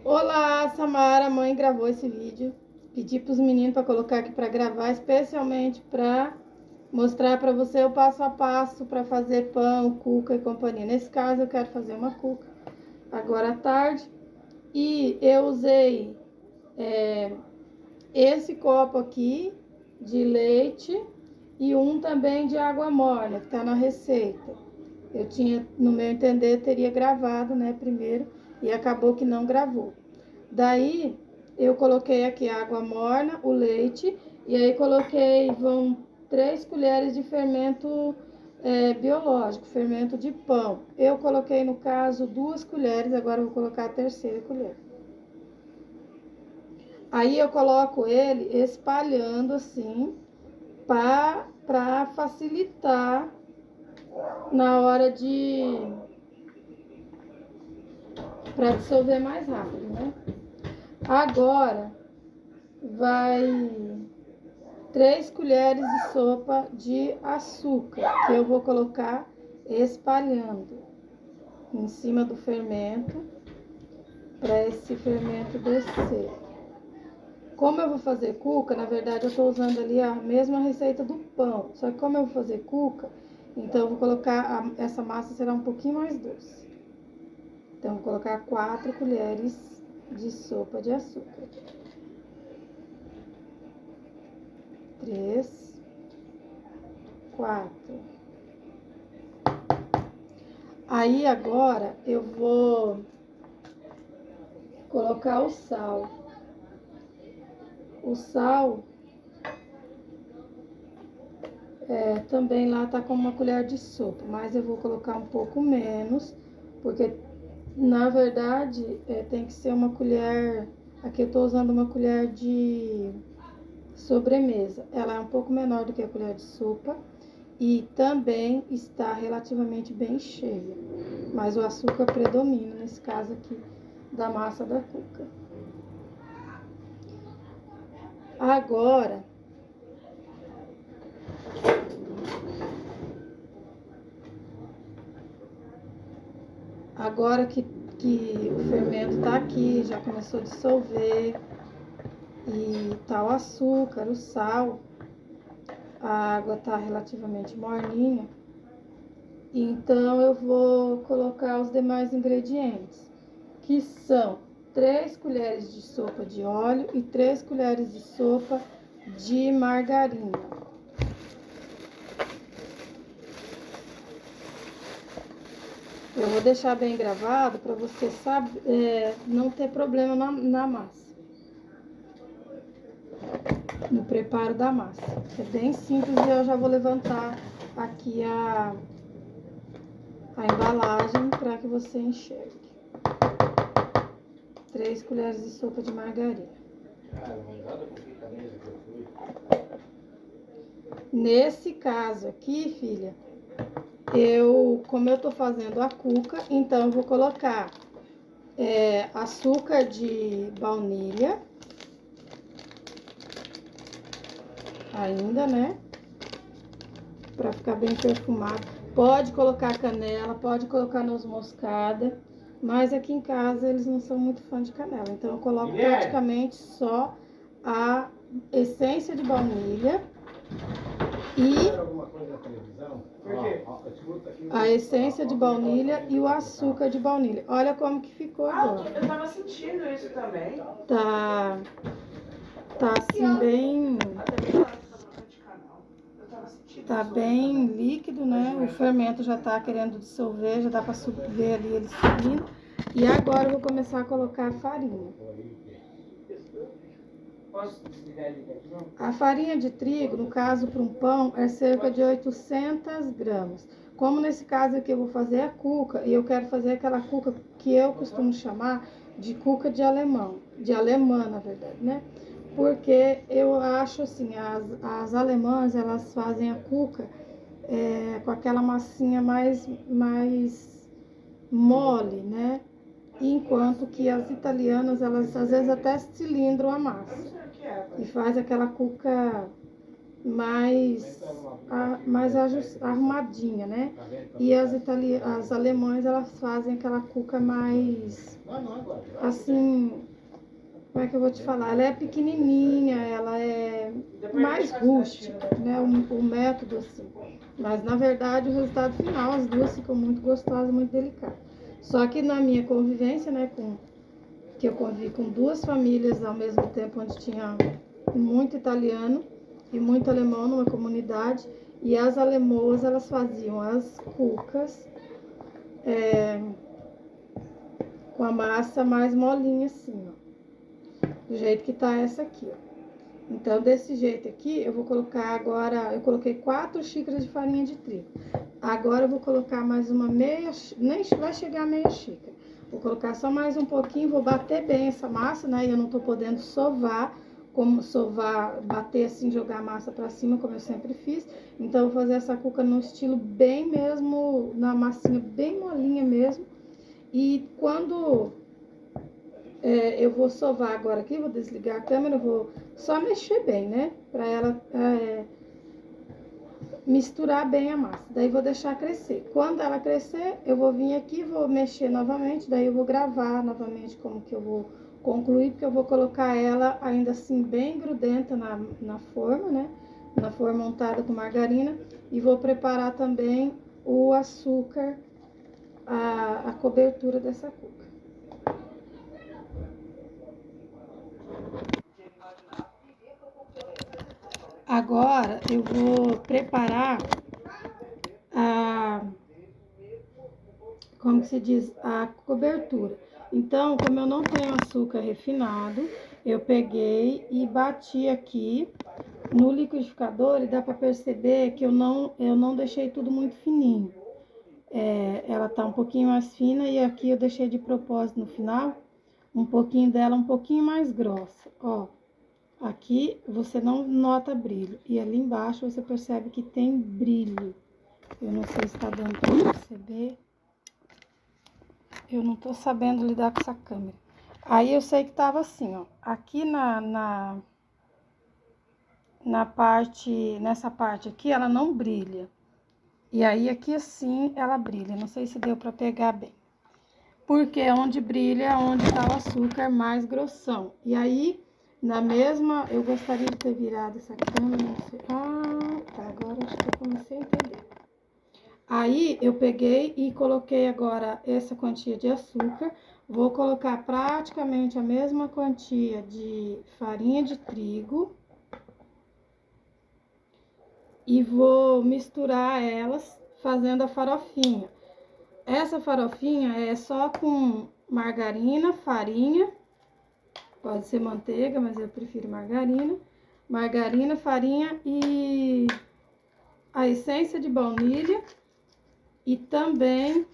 Olá, Samara, a mãe gravou esse vídeo. Pedi para os meninos para colocar aqui para gravar, especialmente para mostrar para você o passo a passo para fazer pão, cuca e companhia. Nesse caso, eu quero fazer uma cuca agora à tarde. E eu usei esse copo aqui de leite e um também de água morna, que está na receita. Eu tinha, no meu entender, teria gravado, né, primeiro, e acabou que não gravou. Daí, eu coloquei aqui a água morna, o leite, e aí coloquei, 3 colheres de fermento biológico, fermento de pão. Eu coloquei, no caso, 2 colheres, agora eu vou colocar a terceira colher. Aí eu coloco ele espalhando assim, para facilitar na hora para dissolver mais rápido, né? Agora vai 3 colheres de sopa de açúcar, que eu vou colocar espalhando em cima do fermento, para esse fermento descer. Como eu vou fazer cuca, na verdade eu estou usando ali a mesma receita do pão, só que como eu vou fazer cuca, então eu vou colocar, essa massa será um pouquinho mais doce. Então, vou colocar 4 colheres de sopa de açúcar. 3, 4. Aí, agora, eu vou colocar o sal. O sal também lá tá com uma colher de sopa, mas eu vou colocar um pouco menos, porque na verdade tem que ser uma colher. Aqui eu tô usando uma colher de sobremesa. Ela é um pouco menor do que a colher de sopa e também está relativamente bem cheia, mas o açúcar predomina nesse caso aqui da massa da cuca. Agora que o fermento tá aqui, já começou a dissolver e tá o açúcar, o sal, a água tá relativamente morninha, então eu vou colocar os demais ingredientes, que são 3 colheres de sopa de óleo e 3 colheres de sopa de margarina. Eu vou deixar bem gravado para você não ter problema na massa, no preparo da massa. É bem simples e eu já vou levantar aqui a embalagem para que você enxergue. 3 colheres de sopa de margarina. Nesse caso aqui, filha, como eu tô fazendo a cuca, então eu vou colocar açúcar de baunilha, ainda, né? Pra ficar bem perfumado. Pode colocar canela, pode colocar noz moscada, mas aqui em casa eles não são muito fã de canela, então eu coloco praticamente só a essência de baunilha e a essência de baunilha e o açúcar de baunilha. Olha como que ficou agora. Eu tava sentindo isso também. Tá assim bem... Tá bem líquido, né? O fermento já tá querendo dissolver, já dá pra ver ali ele subindo. E agora eu vou começar a colocar a farinha. A farinha de trigo, no caso para um pão, é cerca de 800 gramas. Como nesse caso aqui eu vou fazer a cuca, e eu quero fazer aquela cuca que eu costumo chamar de cuca de alemão, de alemã, na verdade, né? Porque eu acho assim, as alemãs, elas fazem a cuca com aquela massinha mais mole, né? Enquanto que as italianas, elas às vezes até cilindram a massa e faz aquela cuca arrumadinha, né? E as alemães, elas fazem aquela cuca mais, assim, como é que eu vou te falar? Ela é pequenininha, ela é mais rústica, né? O método, assim. Mas, na verdade, o resultado final, as duas ficam muito gostosas, muito delicadas. Só que na minha convivência, né, que eu convivi com duas famílias ao mesmo tempo, onde tinha muito italiano e muito alemão numa comunidade, e as alemoas, elas faziam as cucas com a massa mais molinha assim, ó, do jeito que tá essa aqui, ó. Então, desse jeito aqui, eu vou colocar agora, eu coloquei 4 xícaras de farinha de trigo. Agora eu vou colocar mais uma meia, nem vai chegar a meia xícara. Vou colocar só mais um pouquinho, vou bater bem essa massa, né? E eu não tô podendo sovar, como sovar, bater assim, jogar a massa pra cima, como eu sempre fiz. Então, eu vou fazer essa cuca no estilo bem mesmo, na massinha bem molinha mesmo. E quando eu vou sovar agora aqui, vou desligar a câmera, eu vou só mexer bem, né? Pra ela misturar bem a massa. Daí vou deixar crescer. Quando ela crescer, eu vou vir aqui, vou mexer novamente, daí eu vou gravar novamente como que eu vou concluir, porque eu vou colocar ela ainda assim bem grudenta na forma, né? Na forma untada com margarina. E vou preparar também o açúcar, a cobertura dessa cuca. Agora eu vou preparar como que se diz, a cobertura. Então, como eu não tenho açúcar refinado, eu peguei e bati aqui no liquidificador e dá para perceber que eu não deixei tudo muito fininho. Ela tá um pouquinho mais fina e aqui eu deixei de propósito no final um pouquinho dela um pouquinho mais grossa, ó. Aqui você não nota brilho e ali embaixo você percebe que tem brilho. Eu não sei se tá dando para perceber. Eu não tô sabendo lidar com essa câmera. Aí eu sei que tava assim, ó. Aqui nessa parte aqui, ela não brilha. E aí aqui assim ela brilha. Não sei se deu pra pegar bem. Porque onde brilha é onde tá o açúcar mais grossão. E aí, na mesma, eu gostaria de ter virado essa câmera. Não sei. Ah, tá. Agora acho que eu comecei a entender. Aí eu peguei e coloquei agora essa quantia de açúcar. Vou colocar praticamente a mesma quantia de farinha de trigo. E vou misturar elas fazendo a farofinha. Essa farofinha é só com margarina, farinha. Pode ser manteiga, mas eu prefiro margarina. Margarina, farinha e a essência de baunilha. E também,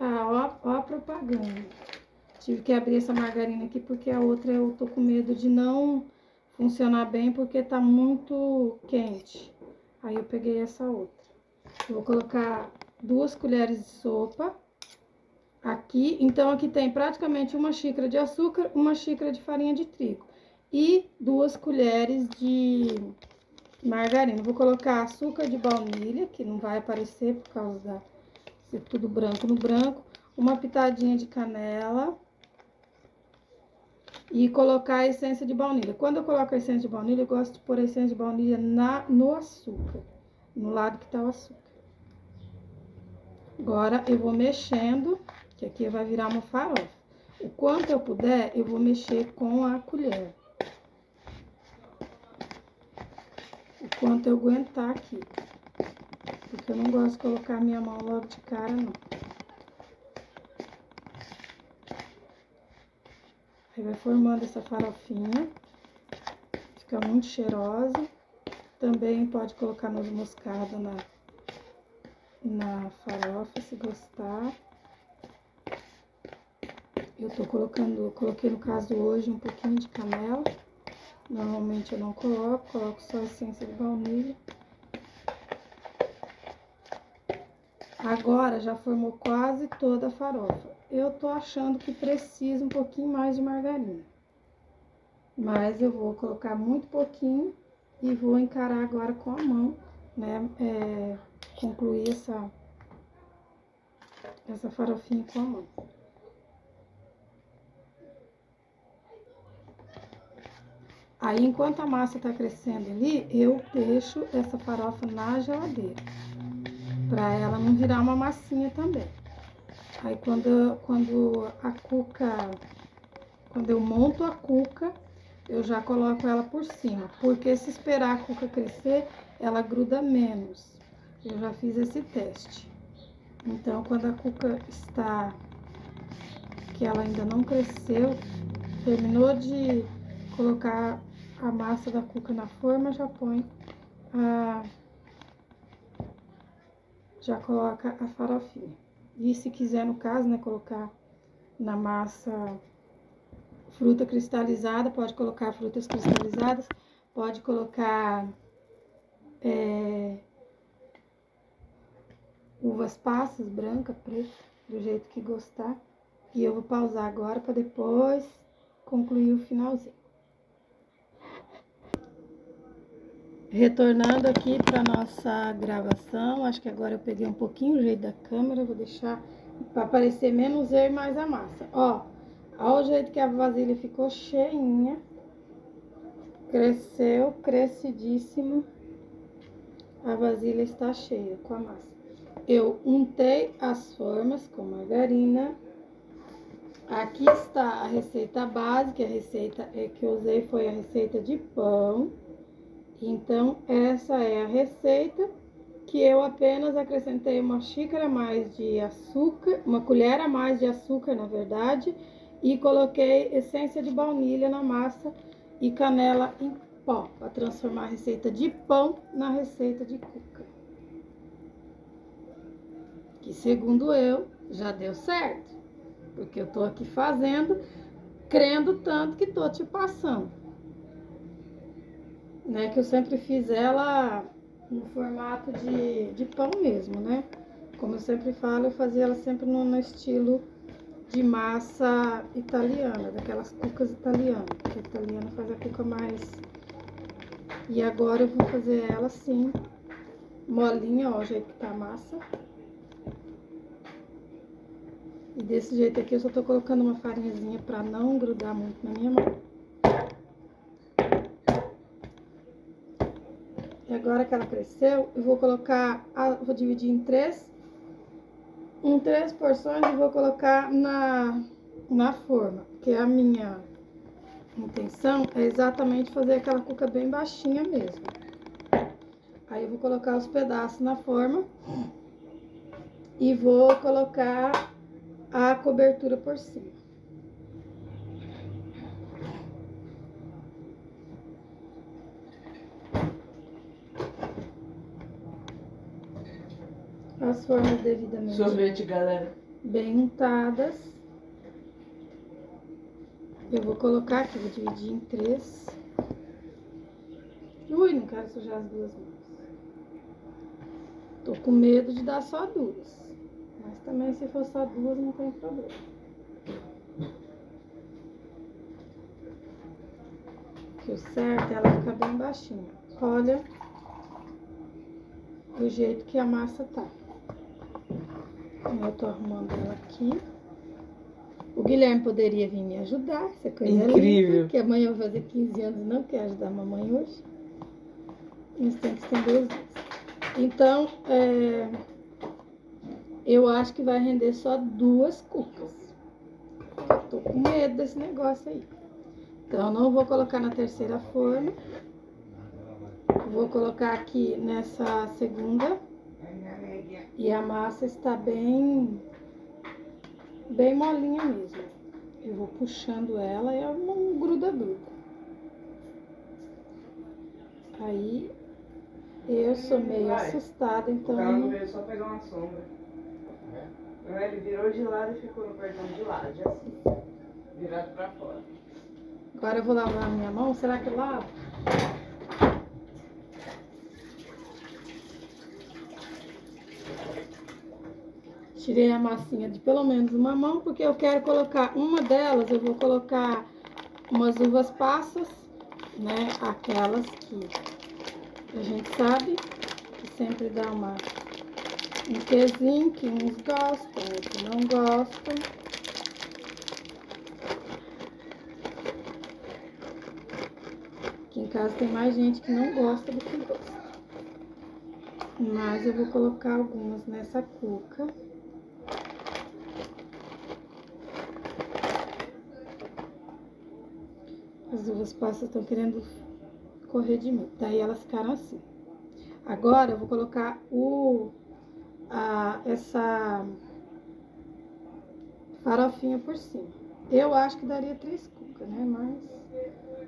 ó a propaganda. Tive que abrir essa margarina aqui porque a outra eu tô com medo de não funcionar bem porque tá muito quente. Aí eu peguei essa outra. Vou colocar 2 colheres de sopa aqui. Então, aqui tem praticamente 1 xícara de açúcar, 1 xícara de farinha de trigo. E 2 colheres de margarina. Vou colocar açúcar de baunilha, que não vai aparecer por causa da ser tudo branco no branco, uma pitadinha de canela e colocar a essência de baunilha. Quando eu coloco a essência de baunilha, eu gosto de pôr a essência de baunilha no açúcar, no lado que tá o açúcar. Agora eu vou mexendo, que aqui vai virar uma farofa. O quanto eu puder, eu vou mexer com a colher. O quanto eu aguentar aqui. Porque eu não gosto de colocar a minha mão logo de cara, não. Aí vai formando essa farofinha. Fica muito cheirosa. Também pode colocar noz moscada na farofa, se gostar. Eu coloquei no caso hoje um pouquinho de canela. Normalmente eu não coloco só essência de baunilha. Agora já formou quase toda a farofa. Eu tô achando que precisa um pouquinho mais de margarina. Mas eu vou colocar muito pouquinho e vou encarar agora com a mão, né? Concluir essa farofinha com a mão. Aí, enquanto a massa tá crescendo ali, eu deixo essa farofa na geladeira, pra ela não virar uma massinha também. Aí, quando eu monto a cuca, eu já coloco ela por cima, porque se esperar a cuca crescer, ela gruda menos. Eu já fiz esse teste. Então, quando a cuca está, que ela ainda não cresceu, terminou de colocar a massa da cuca na forma, já coloca a farofinha. E se quiser, no caso, né, colocar na massa fruta cristalizada, pode colocar frutas cristalizadas, pode colocar uvas passas, branca, preta, do jeito que gostar. E eu vou pausar agora para depois concluir o finalzinho. Retornando aqui para nossa gravação, acho que agora eu peguei um pouquinho o jeito da câmera, vou deixar para aparecer menos eu e mais a massa. Ó, olha o jeito que a vasilha ficou cheinha, cresceu, crescidíssimo, a vasilha está cheia com a massa. Eu untei as formas com margarina. Aqui está a receita básica, a receita que eu usei foi a receita de pão. Então, essa é a receita que eu apenas acrescentei uma xícara a mais de açúcar, uma colher a mais de açúcar, na verdade, e coloquei essência de baunilha na massa e canela em pó, para transformar a receita de pão na receita de cuca. Que, segundo eu, já deu certo, porque eu tô aqui fazendo, crendo tanto que tô te passando. Né, que eu sempre fiz ela no formato de pão mesmo, né? Como eu sempre falo, eu fazia ela sempre no estilo de massa italiana, daquelas cucas italianas, porque a italiana faz a cuca mais... E agora eu vou fazer ela assim, molinha, ó, o jeito que tá a massa. E desse jeito aqui eu só tô colocando uma farinhazinha pra não grudar muito na minha mão. E agora que ela cresceu, eu vou colocar, vou dividir em três porções e vou colocar na forma. Porque a minha intenção é exatamente fazer aquela cuca bem baixinha mesmo. Aí eu vou colocar os pedaços na forma e vou colocar a cobertura por cima. As formas devidamente Sorvete, galera. bem untadas. Eu vou colocar aqui, vou dividir em três. Ui, não quero sujar as duas mãos. Tô com medo de dar só duas. Mas também se for só duas não tem problema. Que o certo é ela ficar bem baixinha. Olha o jeito que a massa tá. Eu tô arrumando ela aqui. O Guilherme poderia vir me ajudar, essa coisa incrível. Linda, que amanhã eu vou fazer 15 anos e não quer ajudar a mamãe hoje. Mas tem que estender os dias. Então, eu acho que vai render só duas cucas. Eu tô com medo desse negócio aí. Então, eu não vou colocar na terceira forma. Vou colocar aqui nessa segunda. E a massa está bem molinha mesmo. Eu vou puxando ela e ela não gruda. Aí, eu sou meio assustada, então... O cara veio só pegar uma sombra. Ele virou de lado e ficou no perdão de lado, já assim, virado pra fora. Agora eu vou lavar a minha mão. Será que eu lavo? Tirei a massinha de pelo menos uma mão, porque eu quero colocar uma delas, eu vou colocar umas uvas passas, né? Aquelas que A gente sabe que sempre dá um quezinho que uns gostam, outros não gostam. Aqui em casa tem mais gente que não gosta do que gosta. Mas eu vou colocar algumas nessa cuca. As uvas passas estão querendo correr de mim. Daí elas ficaram assim. Agora eu vou colocar essa farofinha por cima. Eu acho que daria 3 cucas, né? Mas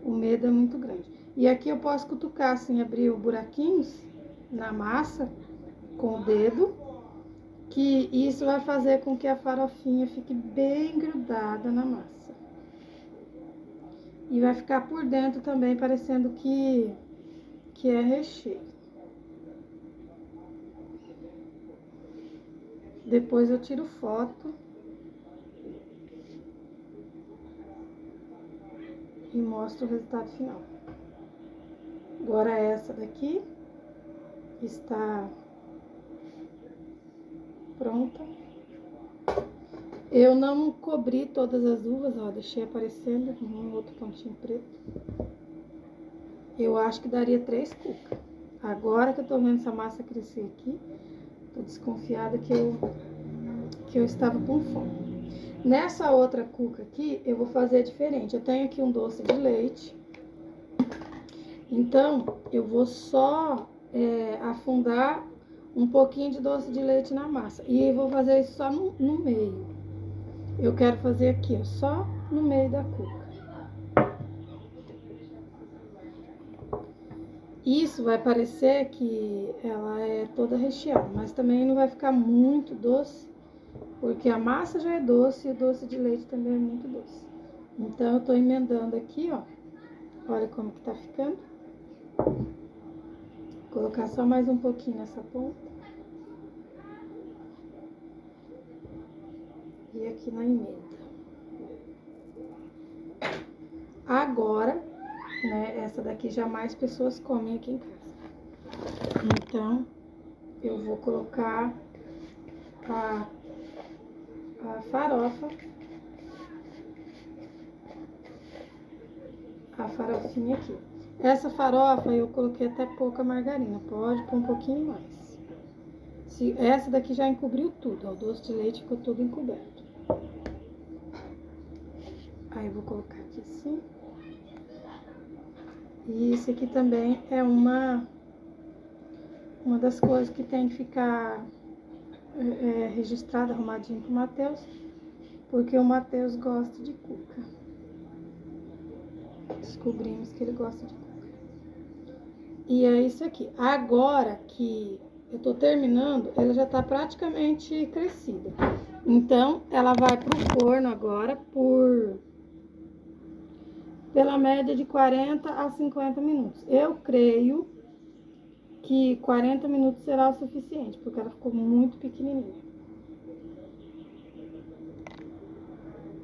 o medo é muito grande. E aqui eu posso cutucar assim, abrir buraquinhos na massa com o dedo, que isso vai fazer com que a farofinha fique bem grudada na massa. E vai ficar por dentro também parecendo que é recheio. Depois eu tiro foto e mostro o resultado final. Agora essa daqui está pronta. Eu não cobri todas as uvas, ó, deixei aparecendo um outro pontinho preto. Eu acho que daria 3 cucas. Agora que eu tô vendo essa massa crescer aqui, tô desconfiada que eu estava com fome. Nessa outra cuca aqui, eu vou fazer diferente. Eu tenho aqui um doce de leite. Então, eu vou só afundar um pouquinho de doce de leite na massa. E vou fazer isso só no meio. Eu quero fazer aqui, ó, só no meio da cuca. Isso vai parecer que ela é toda recheada, mas também não vai ficar muito doce, porque a massa já é doce e o doce de leite também é muito doce. Então, eu tô emendando aqui, ó. Olha como que tá ficando. Vou colocar só mais um pouquinho nessa ponta. E aqui na emenda. Agora, né, essa daqui já mais pessoas comem aqui em casa. Então, eu vou colocar a farofa, a farofinha aqui. Essa farofa eu coloquei até pouca margarina, pode pôr um pouquinho mais. Essa daqui já encobriu tudo, ó, o doce de leite ficou todo encoberto. Aí eu vou colocar aqui assim. E isso aqui também é uma das coisas que tem que ficar registrada, arrumadinho pro Matheus, porque o Matheus gosta de cuca. Descobrimos que ele gosta de cuca. E é isso aqui. Agora que eu tô terminando, ela já tá praticamente crescida. Então, ela vai pro forno agora pela média de 40 a 50 minutos. Eu creio que 40 minutos será o suficiente, porque ela ficou muito pequenininha.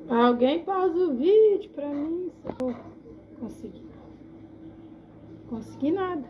Alguém pausa o vídeo pra mim, se eu conseguir. Consegui nada.